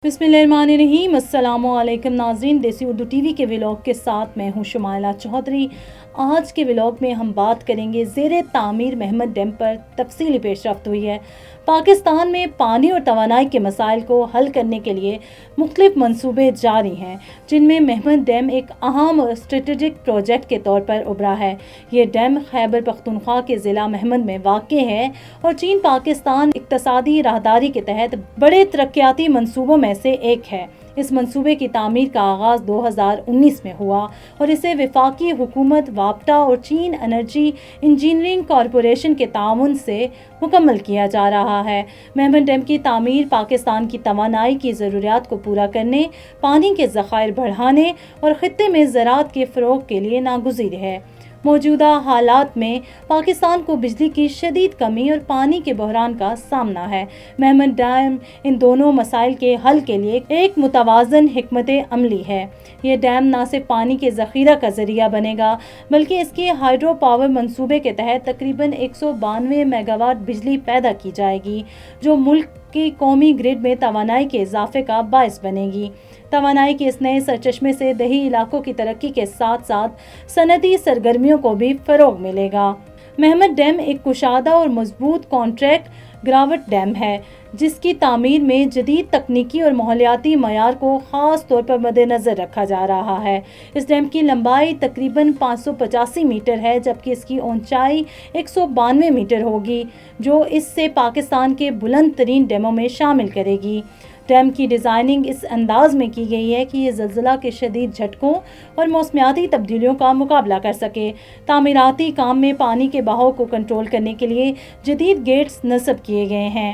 بسم اللہ الرحمن الرحیم۔ السلام علیکم ناظرین، دیسی اردو ٹی وی کے ولاگ کے ساتھ میں ہوں شمائلہ چودھری۔ آج کے ولاگ میں ہم بات کریں گے زیر تعمیر مہمد ڈیم پر تفصیلی پیش رفت ہوئی ہے۔ پاکستان میں پانی اور توانائی کے مسائل کو حل کرنے کے لیے مختلف منصوبے جاری ہیں، جن میں مہمد ڈیم ایک اہم اور اسٹریٹجک پروجیکٹ کے طور پر ابھرا ہے۔ یہ ڈیم خیبر پختونخوا کے ضلع مہمد میں واقع ہے اور چین پاکستان اقتصادی راہداری کے تحت بڑے ترقیاتی منصوبوں میں سے ایک ہے۔ اس منصوبے کی تعمیر کا آغاز 2019 میں ہوا اور اسے وفاقی حکومت، وابٹا اور چین انرجی انجینئرنگ کارپوریشن کے تعاون سے مکمل کیا جا رہا ہے۔ مہمد ڈیم کی تعمیر پاکستان کی توانائی کی ضروریات کو پورا کرنے، پانی کے ذخائر بڑھانے اور خطے میں زراعت کے فروغ کے لیے ناگزیر ہے۔ موجودہ حالات میں پاکستان کو بجلی کی شدید کمی اور پانی کے بحران کا سامنا ہے۔ مہمد ڈیم ان دونوں مسائل کے حل کے لیے ایک متوازن حکمت عملی ہے۔ یہ ڈیم نہ صرف پانی کے ذخیرہ کا ذریعہ بنے گا، بلکہ اس کے ہائیڈرو پاور منصوبے کے تحت تقریباً 192 میگا واٹ بجلی پیدا کی جائے گی، جو ملک کی قومی گرڈ میں توانائی کے اضافے کا باعث بنے گی۔ توانائی کے اس نئے سرچشمے سے دیہی علاقوں کی ترقی کے ساتھ ساتھ صنعتی سرگرمیوں کو بھی فروغ ملے گا۔ مہمد ڈیم ایک کشادہ اور مضبوط کانکریٹ گراوٹ ڈیم ہے، جس کی تعمیر میں جدید تکنیکی اور ماحولیاتی معیار کو خاص طور پر مد نظر رکھا جا رہا ہے۔ اس ڈیم کی لمبائی تقریباً 585 میٹر ہے، جبکہ اس کی اونچائی 192 میٹر ہوگی، جو اس سے پاکستان کے بلند ترین ڈیموں میں شامل کرے گی۔ ڈیم کی ڈیزائننگ اس انداز میں کی گئی ہے کہ یہ زلزلہ کے شدید جھٹکوں اور موسمیاتی تبدیلیوں کا مقابلہ کر سکے۔ تعمیراتی کام میں پانی کے بہاؤ کو کنٹرول کرنے کے لیے جدید گیٹس نصب کیے گئے ہیں،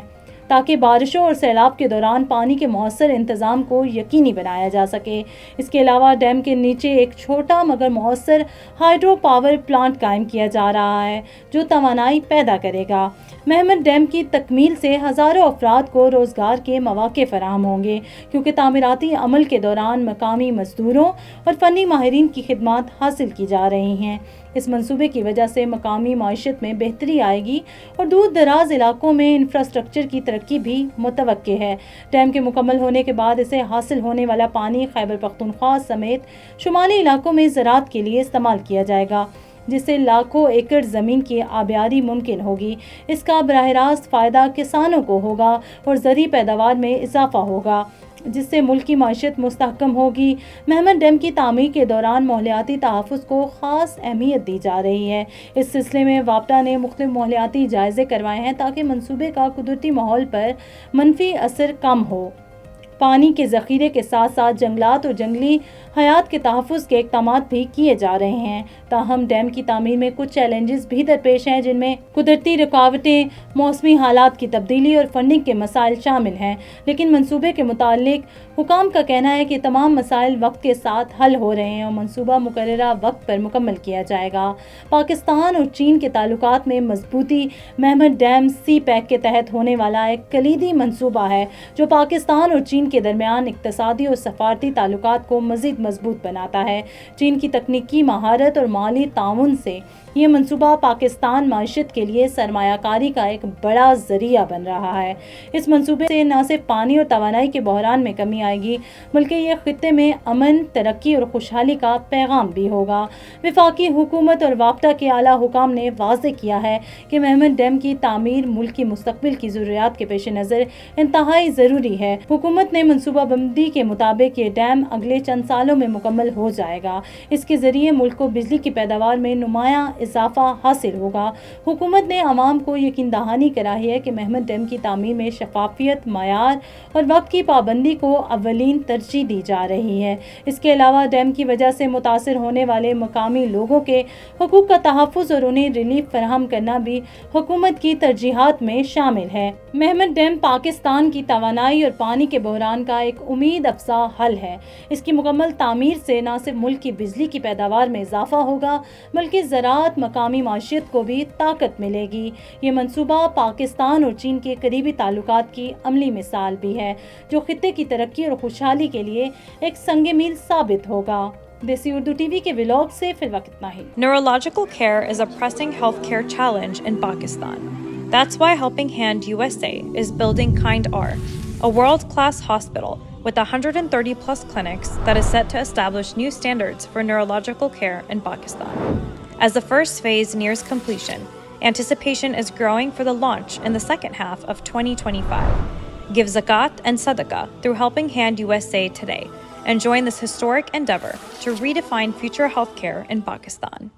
تاکہ بارشوں اور سیلاب کے دوران پانی کے مؤثر انتظام کو یقینی بنایا جا سکے۔ اس کے علاوہ ڈیم کے نیچے ایک چھوٹا مگر مؤثر ہائیڈرو پاور پلانٹ قائم کیا جا رہا ہے، جو توانائی پیدا کرے گا۔ مہمد ڈیم کی تکمیل سے ہزاروں افراد کو روزگار کے مواقع فراہم ہوں گے، کیونکہ تعمیراتی عمل کے دوران مقامی مزدوروں اور فنی ماہرین کی خدمات حاصل کی جا رہی ہیں۔ اس منصوبے کی وجہ سے مقامی معیشت میں بہتری آئے گی اور دور دراز علاقوں میں انفراسٹرکچر کی ترقی بھی متوقع ہے۔ ڈیم کے مکمل ہونے کے بعد اسے حاصل ہونے والا پانی خیبر پختونخوا سمیت شمالی علاقوں میں زراعت کے لیے استعمال کیا جائے گا، جس سے لاکھوں ایکڑ زمین کی آبیاری ممکن ہوگی۔ اس کا براہ راست فائدہ کسانوں کو ہوگا اور زرعی پیداوار میں اضافہ ہوگا، جس سے ملک کی معیشت مستحکم ہوگی۔ مہمد ڈیم کی تعمیر کے دوران ماحولیاتی تحفظ کو خاص اہمیت دی جا رہی ہے۔ اس سلسلے میں وابٹا نے مختلف ماحولیاتی جائزے کروائے ہیں تاکہ منصوبے کا قدرتی ماحول پر منفی اثر کم ہو۔ پانی کے ذخیرے کے ساتھ ساتھ جنگلات اور جنگلی حیات کے تحفظ کے اقدامات بھی کیے جا رہے ہیں۔ تاہم ڈیم کی تعمیر میں کچھ چیلنجز بھی درپیش ہیں، جن میں قدرتی رکاوٹیں، موسمی حالات کی تبدیلی اور فنڈنگ کے مسائل شامل ہیں، لیکن منصوبے کے متعلق حکام کا کہنا ہے کہ تمام مسائل وقت کے ساتھ حل ہو رہے ہیں اور منصوبہ مقررہ وقت پر مکمل کیا جائے گا۔ پاکستان اور چین کے تعلقات میں مضبوطی مہمد ڈیم سی پیک کے تحت ہونے والا ایک کلیدی منصوبہ ہے، جو پاکستان اور چین کے درمیان اقتصادی اور سفارتی تعلقات کو مزید مضبوط بناتا ہے۔ چین کی تکنیکی مہارت اور مالی تعاون سے یہ منصوبہ پاکستان معیشت کے لیے سرمایہ کاری کا ایک بڑا ذریعہ بن رہا ہے۔ اس منصوبے سے نہ صرف پانی اور توانائی کے بحران میں کمی آئے گی، بلکہ یہ خطے میں امن، ترقی اور خوشحالی کا پیغام بھی ہوگا۔ وفاقی حکومت اور وابٹا کے اعلیٰ حکام نے واضح کیا ہے کہ مہمد ڈیم کی تعمیر ملک کی مستقبل کی ضروریات کے پیش نظر انتہائی ضروری ہے۔ حکومت نے منصوبہ بندی کے مطابق یہ ڈیم اگلے چند سالوں میں مکمل ہو جائے گا۔ اس کے ذریعے ملک کو بجلی کی پیداوار میں نمایاں اضافہ حاصل ہوگا۔ حکومت نے عوام کو یقین دہانی کرائی ہے کہ مہمد ڈیم کی تعمیر میں شفافیت، معیار اور وقت کی پابندی کو اولین ترجیح دی جا رہی ہے۔ اس کے علاوہ ڈیم کی وجہ سے متاثر ہونے والے مقامی لوگوں کے حقوق کا تحفظ اور انہیں ریلیف فراہم کرنا بھی حکومت کی ترجیحات میں شامل ہے۔ مہمد ڈیم پاکستان کی توانائی اور پانی کے بحران کا ایک امید افزا حل ہے۔ اس کی مکمل تعمیر سے نہ صرف ملک کی بجلی کی پیداوار میں اضافہ ہوگا، بلکہ زراعت، مقامی معیشت کو بھی طاقت ملے گی۔ یہ منصوبہ پاکستان اور چین کے قریبی تعلقات کی عملی مثال بھی ہے، جو خطے کی ترقی اور خوشحالی کے لیے ایک سنگ میل ثابت ہوگا۔ دیسی اردو ٹی وی کے ولاگ سے فی الوقت اتنا ہی۔ Neurological care is a pressing healthcare challenge in Pakistan. That's why Helping Hand USA is building Kind R, a world-class hospital with 130 plus clinics that is set to establish new standards for neurological care in Pakistan. As the first phase nears completion, anticipation is growing for the launch in the second half of 2025. Give zakat and sadaqah through Helping Hand USA today and join this historic endeavor to redefine future healthcare in Pakistan.